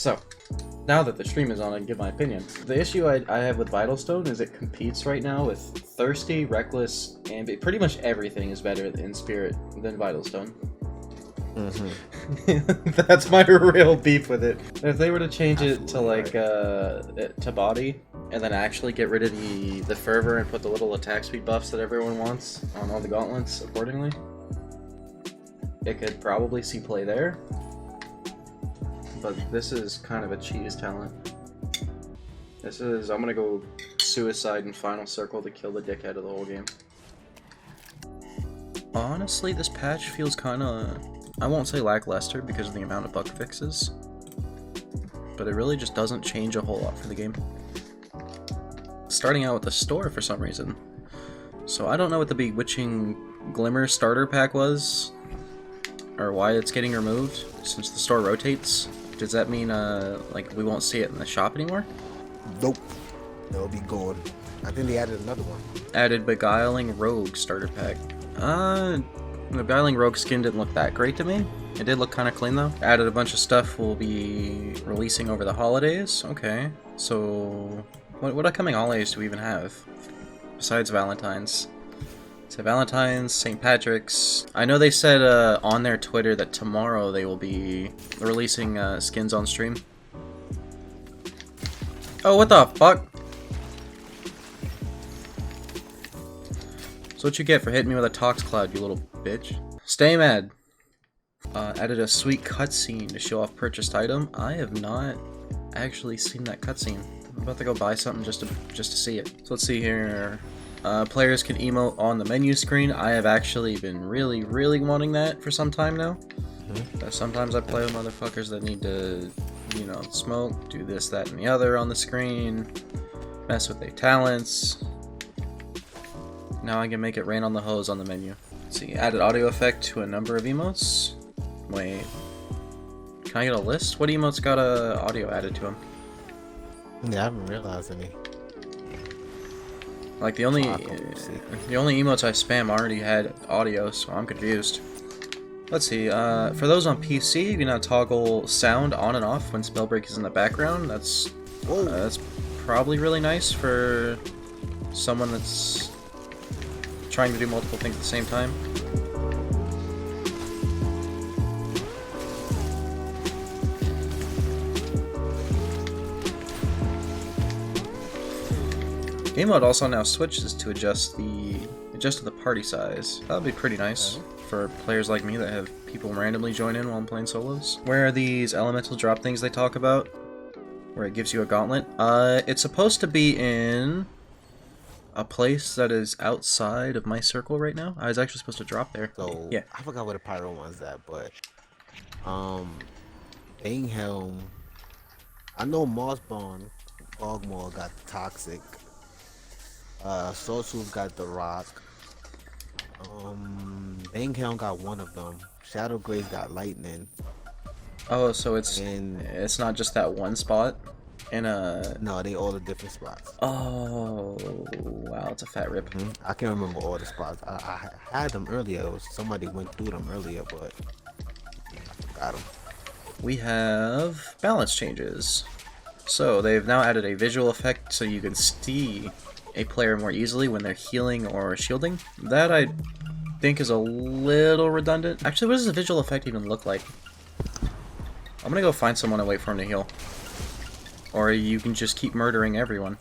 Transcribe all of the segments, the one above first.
So, now that the stream is on, I can give my opinion. The issue I have with Vital Stone is it competes right now with Thirsty, Reckless, and pretty much everything is better in Spirit than Vital Stone. That's my real beef with it. If they were to change it to like to body, and then actually get rid of the fervor and put the little attack speed buffs that everyone wants on all the gauntlets accordingly, it could probably see play there. But this is kind of a cheese talent. This is, I'm gonna go suicide in final circle to kill the dickhead of the whole game. Honestly, this patch feels kinda, I won't say lackluster because of the amount of bug fixes, but it really just doesn't change a whole lot for the game. Starting out with the store for some reason. So I don't know what the Bewitching Glimmer starter pack was, or why it's getting removed, since the store rotates. Does that mean, like, we won't see it in the shop anymore? Nope. It'll be gone. I think they added another one. Added Beguiling Rogue starter pack. The Beguiling Rogue skin didn't look that great to me. It did look kind of clean, though. Added a bunch of stuff we'll be releasing over the holidays. Okay. So, what upcoming holidays do we even have? Besides Valentine's. So Valentine's, St. Patrick's. I know they said on their Twitter that tomorrow they will be releasing skins on stream. Oh, what the fuck? So what you get for hitting me with a Tox Cloud, you little bitch. Stay mad. Added a sweet cutscene to show off purchased item. I have not actually seen that cutscene. I'm about to go buy something just to see it. So let's see here. Players can emote on the menu screen. I have actually been really wanting that for some time now. Sometimes I play with motherfuckers that need to, you know, smoke, do this, that, and the other on the screen, mess with their talents. Now I can make it rain on the hose on the menu. Let's see, added audio effect to a number of emotes. Wait, can I get a list? What emotes got audio added to them? Yeah, I haven't realized any. Like the only emotes I spam already had audio, so I'm confused. Let's see. For those on PC, you can now toggle sound on and off when Spellbreak is in the background. That's probably really nice for someone that's trying to do multiple things at the same time. Game mode also now switches to adjust to the party size. That would be pretty nice for players like me that have people randomly join in while I'm playing solos. Where are these elemental drop things they talk about? Where it gives you a gauntlet? It's supposed to be in a place that is outside of my circle right now. I was actually supposed to drop there. So yeah. I forgot where the pyro one's at, but Banghelm. I know Mossbone, Ogmore got the toxic. Sawtooth got the rock. Banghelm got one of them. Shadow Grace got lightning. Oh, so it's not just that one spot in a... No, they all the different spots. Oh, wow, it's a fat rip. I can't remember all the spots. I had them earlier. It was somebody went through them earlier, but I got them. We have balance changes. So they've now added a visual effect so you can see a player more easily when they're healing or shielding. That I think is a little redundant. Actually, what does the visual effect even look like? I'm gonna go find someone and wait for him to heal. Or you can just keep murdering everyone.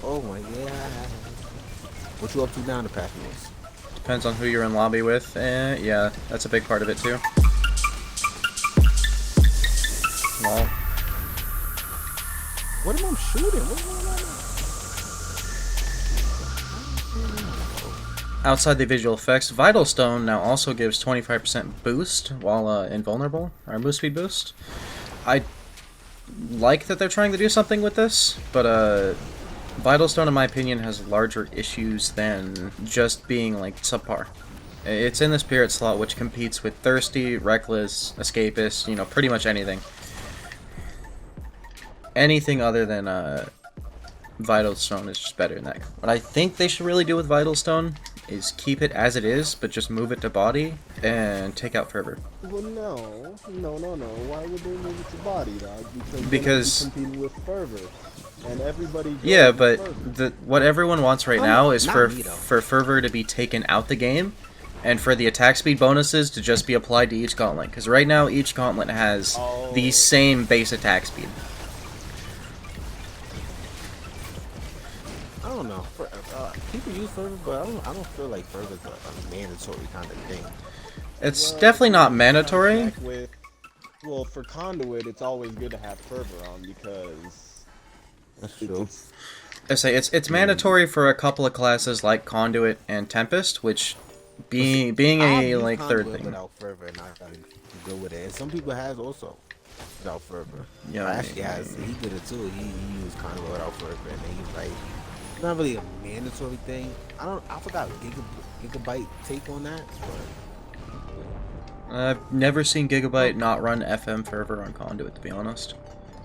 Oh my god. What you up to down the path was? Depends on who you're in lobby with. Yeah, that's a big part of it too. Lol. What am I shooting? Outside the visual effects, Vital Stone now also gives 25% boost while invulnerable, or boost speed boost. I like that they're trying to do something with this, but Vital Stone, in my opinion, has larger issues than just being like subpar. It's in the Spirit slot, which competes with Thirsty, Reckless, Escapist, you know, pretty much anything. Anything other than Vital Stone is just better than that. What I think they should really do with Vital Stone is keep it as it is, but just move it to body and take out fervor. Well, no. Why would they move it to body, dog? Because then competing with fervor, and everybody. Yeah, but what everyone wants right now is not for me, though. fervor to be taken out the game, and for the attack speed bonuses to just be applied to each gauntlet. Because right now each gauntlet has the same base attack speed. I don't know. People use fervor, but I don't feel like fervor's a mandatory kind of thing. It's definitely not mandatory. Well, for conduit, it's always good to have fervor on because That's true. I say it's mandatory for a couple of classes like conduit and tempest, which being a I've like used third conduit thing. without fervor, and I gotta go with it. And some people has also without fervor. Yeah, Actually, he did it too. He used conduit without fervor, and then he's like, it's not really a mandatory thing. I forgot Gigabyte take on that, but I've never seen Gigabyte not run FM fervor on conduit, to be honest.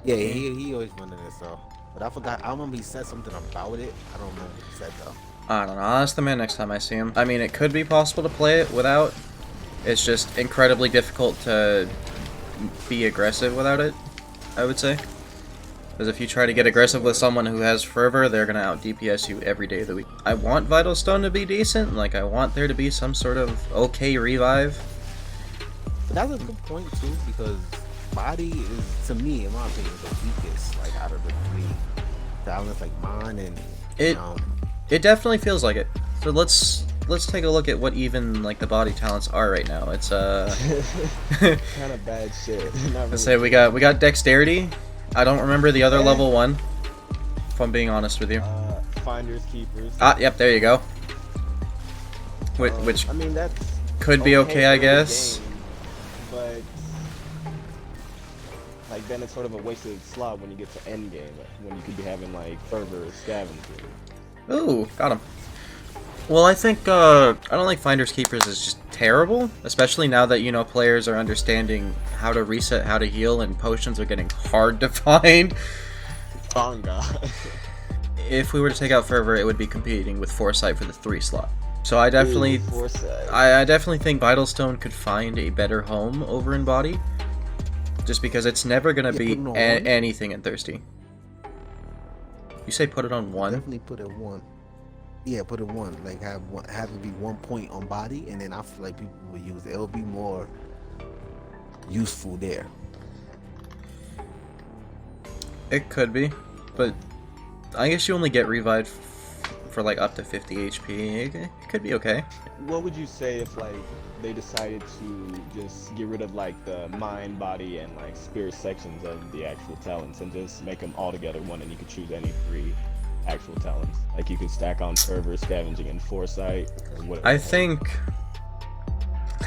yeah, he always running it. So, but I forgot. I remember he said something about it. I don't remember what he said though. I don't know. I'll ask the man next time I see him. I mean, it could be possible to play it without. It's just incredibly difficult to be aggressive without it, I would say. Because if you try to get aggressive with someone who has fervor, they're going to out DPS you every day of the week. I want Vital Stone to be decent. Like, I want there to be some sort of okay revive. But that's a good point too, because body is, to me, in my opinion, the weakest, like out of the three talents, like mine and It definitely feels like it. So let's take a look at what even like the body talents are right now. It's kind of bad shit. let's say we got dexterity. I don't remember the other level one, if I'm being honest with you. Finders keepers. Ah, yep, there you go. Which I mean that's could be okay, I for the guess. game, but like then it's sort of a wasted slot when you get to end game when you could be having like fervor or scavenger. Ooh, got him. Well, I think I don't think Finders Keepers is just terrible, especially now that players are understanding how to reset, how to heal, and potions are getting hard to find. Oh god. If we were to take out Fervor, it would be competing with Foresight for the 3 slot. So I definitely, I definitely think Vital Stone could find a better home over in Body, just because it's never gonna beat anything in Thirsty. You say put it on 1? Definitely put it 1. Yeah, put it 1. Like have it be 1 point on body, and then I feel like people will use it. It'll be more useful there. It could be, but I guess you only get revived for like up to 50 HP. It could be okay. What would you say if like they decided to just get rid of like the mind, body, and like spirit sections of the actual talents and just make them all together one, and you could choose any 3 actual talents? Like you could stack on Fervor, Scavenging, and Foresight, or whatever. I think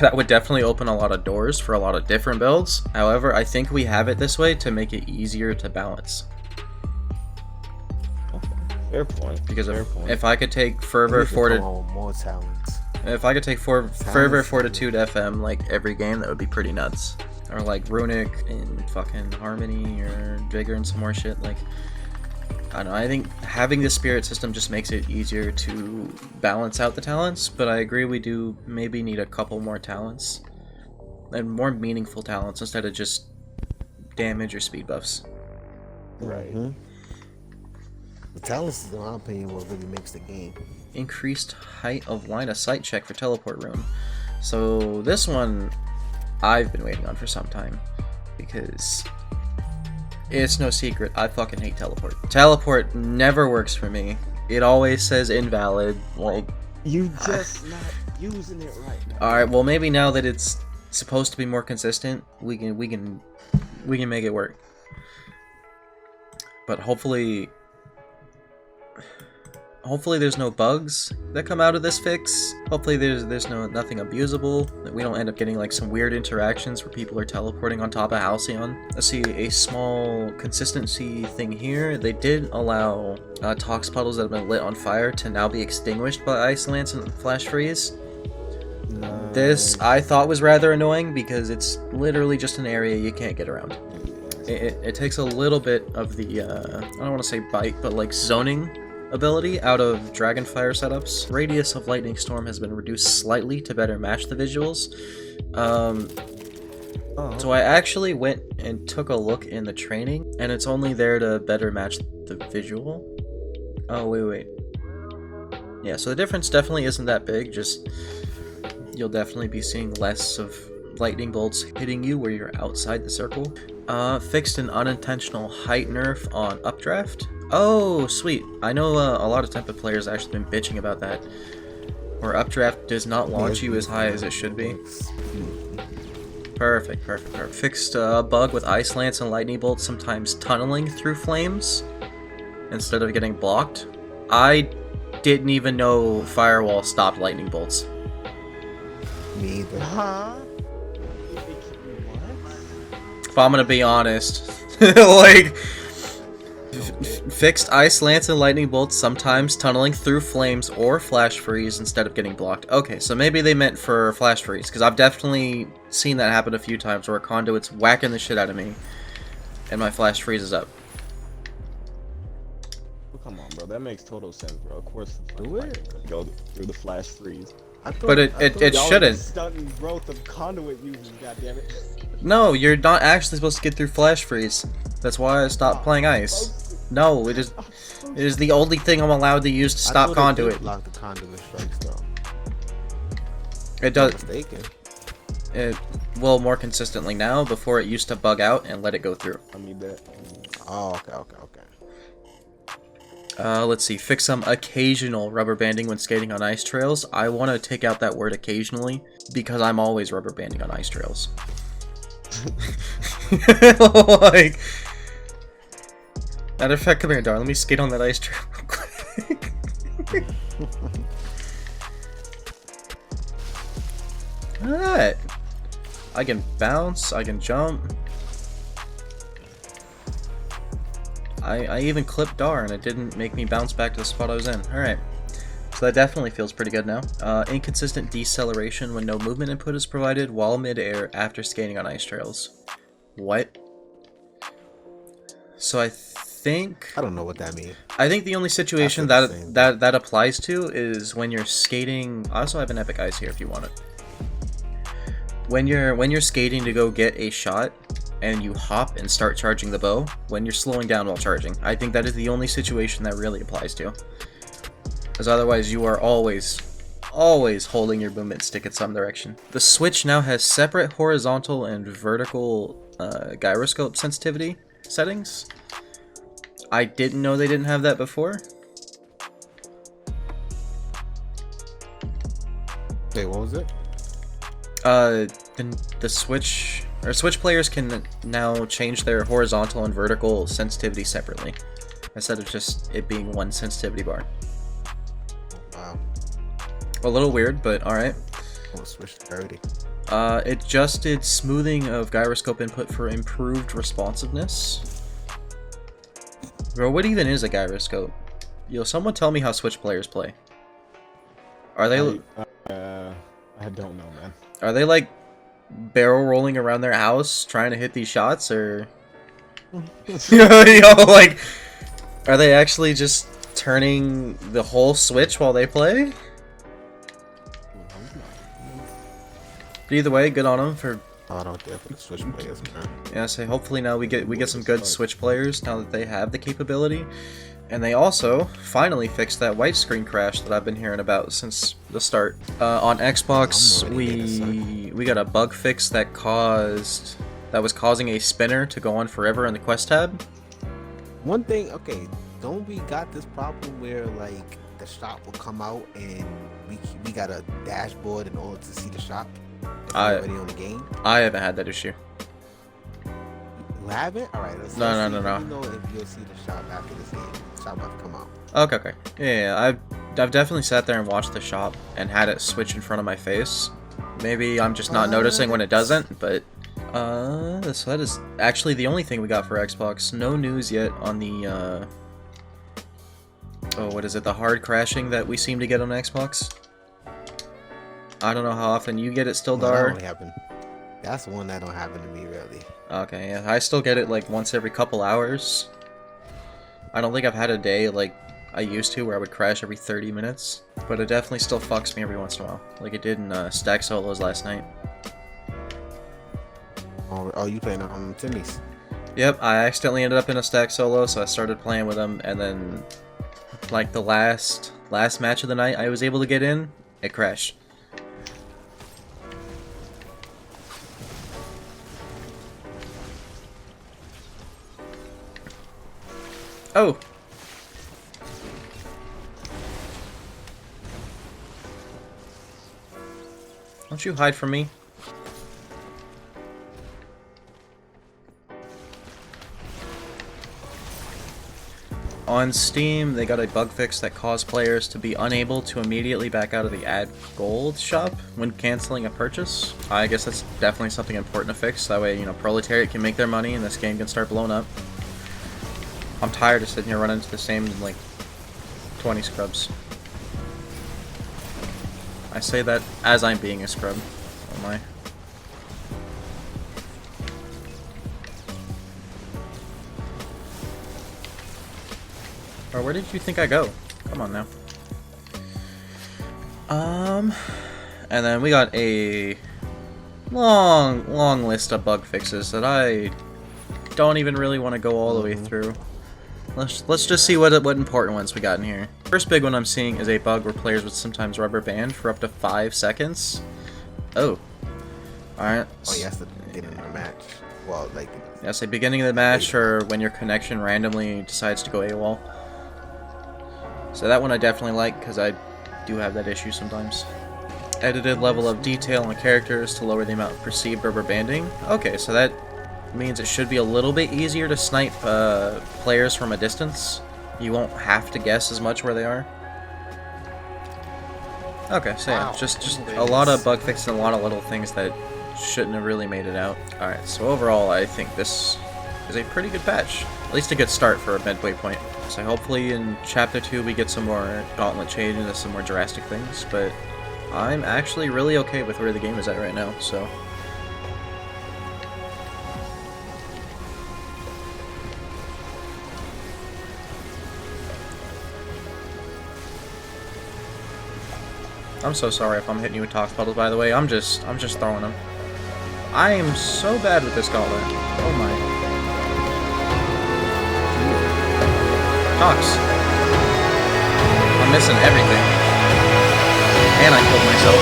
that would definitely open a lot of doors for a lot of different builds. However, I think we have it this way to make it easier to balance. Fair point. Because if I could take Fervor, more talents. If I could take Fervor, Fortitude, FM like every game, that would be pretty nuts. Or like Runic and fucking Harmony or Vigor and some more shit. Like, I don't know. I think having the spirit system just makes it easier to balance out the talents. But I agree, we do maybe need a couple more talents and more meaningful talents instead of just damage or speed buffs. Right. Mm-hmm. The talents, in my opinion, what really makes the game. Increased height of line of sight check for teleport room. So this one I've been waiting on for some time, because it's no secret, I fucking hate teleport. Teleport never works for me. It always says invalid. Like, You just not using it right now. alright, well maybe now that it's supposed to be more consistent, we can make it work. But hopefully there's no bugs that come out of this fix. Hopefully there's nothing abusable, that we don't end up getting like some weird interactions where people are teleporting on top of Halcyon. Let's see, a small consistency thing here. They did allow tox puddles that have been lit on fire to now be extinguished by Ice Lance and Flash Freeze. This I thought was rather annoying because it's literally just an area you can't get around. It takes a little bit of the, I don't want to say bite, but like zoning ability out of Dragonfire setups. Radius of Lightning Storm has been reduced slightly to better match the visuals. So I actually went and took a look in the training, and it's only there to better match the visual. Oh, wait. Yeah, so the difference definitely isn't that big, just you'll definitely be seeing less of lightning bolts hitting you where you're outside the circle. Fixed an unintentional height nerf on Updraft. Oh, sweet. I know a lot of Tempa players have actually been bitching about that, where Updraft does not launch you as high as it should be. Perfect. Fixed a bug with Ice Lance and Lightning Bolt sometimes tunneling through flames instead of getting blocked. I didn't even know Firewall stopped Lightning Bolts. Me either. Huh? If I'm gonna be honest, like, fixed Ice Lance and Lightning Bolts sometimes tunneling through flames or Flash Freeze instead of getting blocked. Okay, so maybe they meant for Flash Freeze, because I've definitely seen that happen a few times where a conduit's whacking the shit out of me and my Flash freezes up. Well, come on, bro. That makes total sense, bro. Of course, Do it. go through the Flash Freeze. But it Y'all shouldn't. are stunting growth of conduit users, goddammit. No, you're not actually supposed to get through Flash Freeze. That's why I stopped playing Ice. No, it is the only thing I'm allowed to use to stop conduit. Block the conduit strikes though. It does. Mistaken. It will more consistently now. Before it used to bug out and let it go through. I need that. Oh, okay. Let's see. Fix some occasional rubber banding when skating on ice trails. I want to take out that word occasionally because I'm always rubber banding on ice trails. Like, matter of fact, come here, darling. Let me skate on that ice trail real quick. Alright. I can bounce. I can jump. I even clipped Dar and it didn't make me bounce back to the spot I was in. Alright. So that definitely feels pretty good now. Inconsistent deceleration when no movement input is provided while mid-air after skating on ice trails. What? So I don't know what that means. I think the only situation that applies to is when you're skating. I also have an epic ice here if you want it. When you're skating to go get a shot and you hop and start charging the bow, when you're slowing down while charging. I think that is the only situation that really applies to. Because otherwise you are always holding your movement stick in some direction. The Switch now has separate horizontal and vertical gyroscope sensitivity settings. I didn't know they didn't have that before. Wait, what was it? The Switch players can now change their horizontal and vertical sensitivity separately, instead of just it being one sensitivity bar. Wow. A little weird, but alright. I'll switch to parity. Adjusted smoothing of gyroscope input for improved responsiveness. Bro, what even is a gyroscope? Yo, someone tell me how Switch players play. Are they... I don't know, man. Are they like barrel rolling around their house trying to hit these shots, or like, are they actually just turning the whole Switch while they play? But either way, good on them for. Oh, I don't care for the Switch players, man. Yeah, so hopefully now we get some good Switch players now that they have the capability. And they also finally fixed that white screen crash that I've been hearing about since the start. On Xbox, we got a bug fix that was causing a spinner to go on forever in the quest tab. One thing, okay, don't we got this problem where like the shop will come out and we got a dashboard in order to see the shop already on the game? I haven't had that issue. You haven't? All right. No. You know if you'll see the shop after this game. The shop about to come out. Okay. Yeah, I've definitely sat there and watched the shop and had it switch in front of my face. Maybe I'm just not noticing when it doesn't, but so that is actually the only thing we got for Xbox. No news yet on the what is it? The hard crashing that we seem to get on Xbox. I don't know how often you get it still, Dar. That only happened. That's one that don't happen to me really. Okay, yeah, I still get it like once every couple hours. I don't think I've had a day like I used to, where I would crash every 30 minutes. But it definitely still fucks me every once in a while, like it did in stack solos last night. Oh, you playing on Timmy's? Yep, I accidentally ended up in a stack solo, so I started playing with him, and then, like the last match of the night I was able to get in, it crashed. Oh! Don't you hide from me? On Steam, they got a bug fix that caused players to be unable to immediately back out of the Add Gold shop when canceling a purchase. I guess that's definitely something important to fix. That way, you know, Proletariat can make their money and this game can start blowing up. I'm tired of sitting here running into the same, like, 20 scrubs. I say that as I'm being a scrub. Oh my. Or where did you think I go? Come on now. And then we got a long list of bug fixes that I don't even really want to go all the way through. Let's just see what important ones we got in here. First big one I'm seeing is a bug where players would sometimes rubber band for up to 5 seconds. Oh. Alright. Oh, yes, the beginning of the match. Well, like... Yeah, say beginning of the match or when your connection randomly decides to go AWOL. So that one I definitely like, because I do have that issue sometimes. Edited level of detail on characters to lower the amount of perceived rubber banding. Okay, so that means it should be a little bit easier to snipe players from a distance. You won't have to guess as much where they are. Okay, so yeah, just a lot of bug fixes and a lot of little things that shouldn't have really made it out. Alright, so overall I think this is a pretty good patch. At least a good start for a midway point. So hopefully in Chapter 2 we get some more Gauntlet changes and some more drastic things, but I'm actually really okay with where the game is at right now, so... I'm so sorry if I'm hitting you with tox puddles, by the way. I'm just throwing them. I am so bad with this gauntlet. Oh my. Tox. I'm missing everything. And I killed myself.